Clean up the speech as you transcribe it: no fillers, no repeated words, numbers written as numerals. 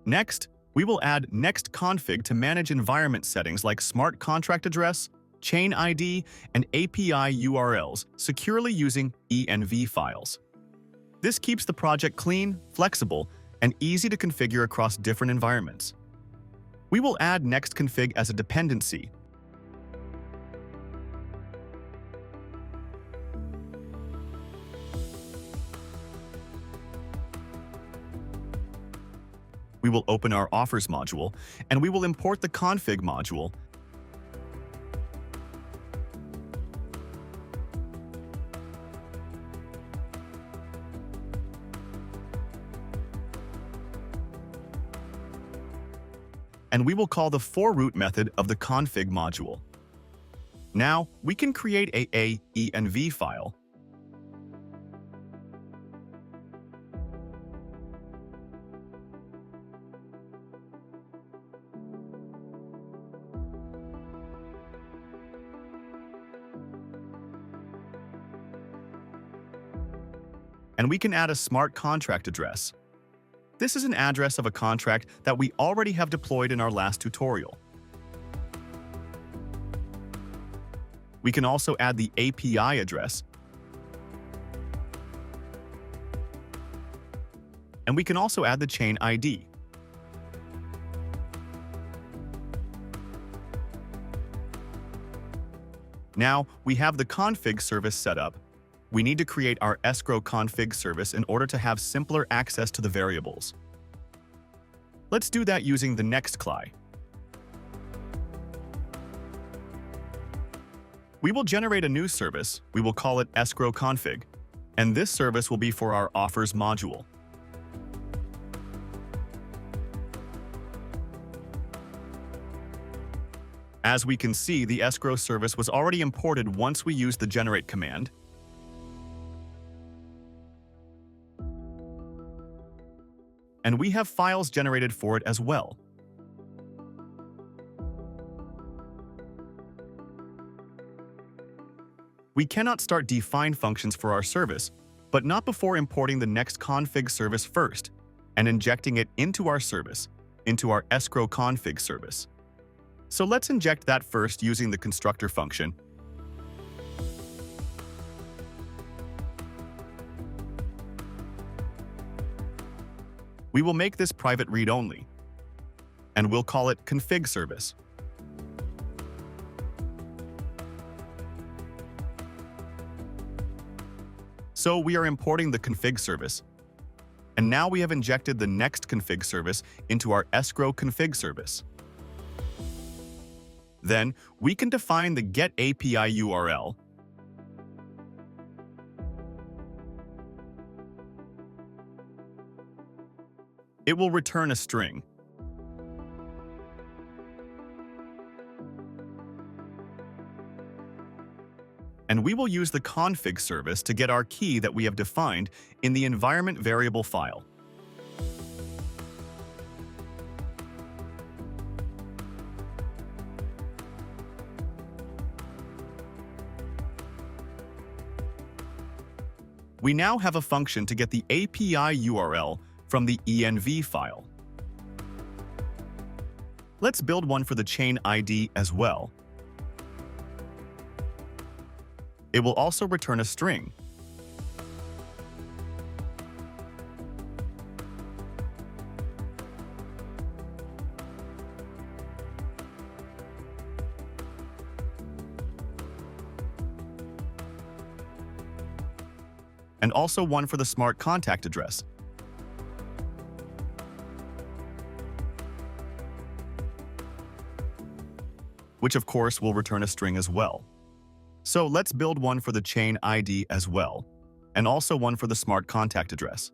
Next, we will add NextConfig to manage environment settings like smart contract address, chain ID, and API URLs securely using env files. This keeps the project clean, flexible, and easy to configure across different environments. We will add NextConfig as a dependency. We will open our offers module, and we will import the config module. And we will call the forRoot method of the config module. Now, we can create a env file. And we can add a smart contract address. This is an address of a contract that we already have deployed in our last tutorial. We can also add the API address. And we can also add the chain ID. Now, we have the config service set up. We need to create our escrow config service in order to have simpler access to the variables. Let's do that using the next CLI. We will generate a new service. We will call it escrow config, and this service will be for our offers module. As we can see, the escrow service was already imported once we used the generate command. And we have files generated for it as well. We cannot start define functions for our service, but not before importing the NextConfig service first and injecting it into our service, into our escrow config service. So let's inject that first using the constructor function. We will make this private read-only, and we'll call it config service. So we are importing the config service, and now we have injected the next config service into our escrow config service. Then we can define the get API URL. It will return a string. And we will use the config service to get our key that we have defined in the environment variable file. We now have a function to get the API URL from the env file. Let's build one for the chain ID as well. It will also return a string. And also one for the smart contact address. Which of course will return a string as well. So let's build one for the chain ID as well, and also one for the smart contact address.